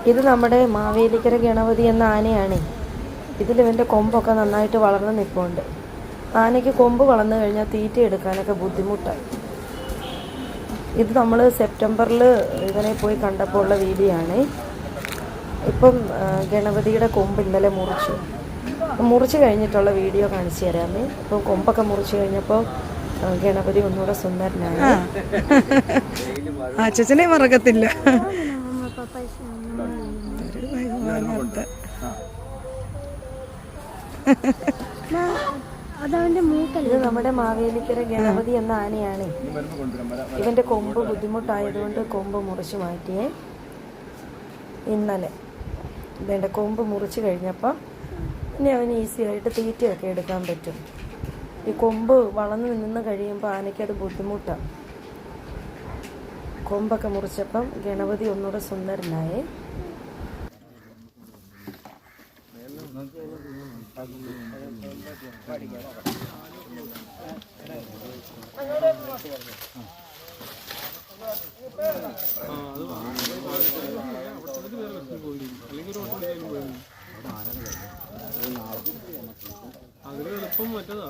ഇത് നമ്മുടെ മാവേലിക്കര ഗണപതി എന്ന ആനയാണ്. ഇതിലിവൻ്റെ കൊമ്പൊക്കെ നന്നായിട്ട് വളർന്ന് നിൽപ്പുണ്ട്. ആനയ്ക്ക് കൊമ്പ് വളർന്നു കഴിഞ്ഞാൽ തീറ്റ എടുക്കാനൊക്കെ ബുദ്ധിമുട്ടാണ്. ഇത് നമ്മൾ സെപ്റ്റംബറിൽ ഇവനെ പോയി കണ്ടപ്പോൾ ഉള്ള വീഡിയോ ആണ്. ഇപ്പം ഗണപതിയുടെ കൊമ്പ് ഇന്നലെ മുറിച്ച് കഴിഞ്ഞിട്ടുള്ള വീഡിയോ കാണിച്ചു തരാമേ. ഇപ്പം കൊമ്പൊക്കെ മുറിച്ച് കഴിഞ്ഞപ്പോൾ ഗണപതി ഒന്നുകൂടെ സുന്ദരനാണ്. അച്ഛനെ മറക്കത്തില്ല. ഇത് നമ്മുടെ മാവേലിക്കര ഗണപതി എന്ന ആനയാണ്. ഇവൻ്റെ കൊമ്പ് ബുദ്ധിമുട്ടായതുകൊണ്ട് കൊമ്പ് മുറിച്ച് മാറ്റിയേ. ഇന്നലെ ഇവൻ്റെ കൊമ്പ് മുറിച്ച് കഴിഞ്ഞപ്പോൾ ഇനി അവന് ഈസി ആയിട്ട് തീറ്റയൊക്കെ എടുക്കാൻ പറ്റും. ഈ കൊമ്പ് വളർന്ന് നിന്ന് കഴിയുമ്പോൾ ആനയ്ക്കത് ബുദ്ധിമുട്ടാണ്. കൊമ്പൊക്കെ മുറിച്ചപ്പം ഗണപതി ഒന്നുകൂടെ സുന്ദരനായേ. അതിന് എളുപ്പം മറ്റേതാ.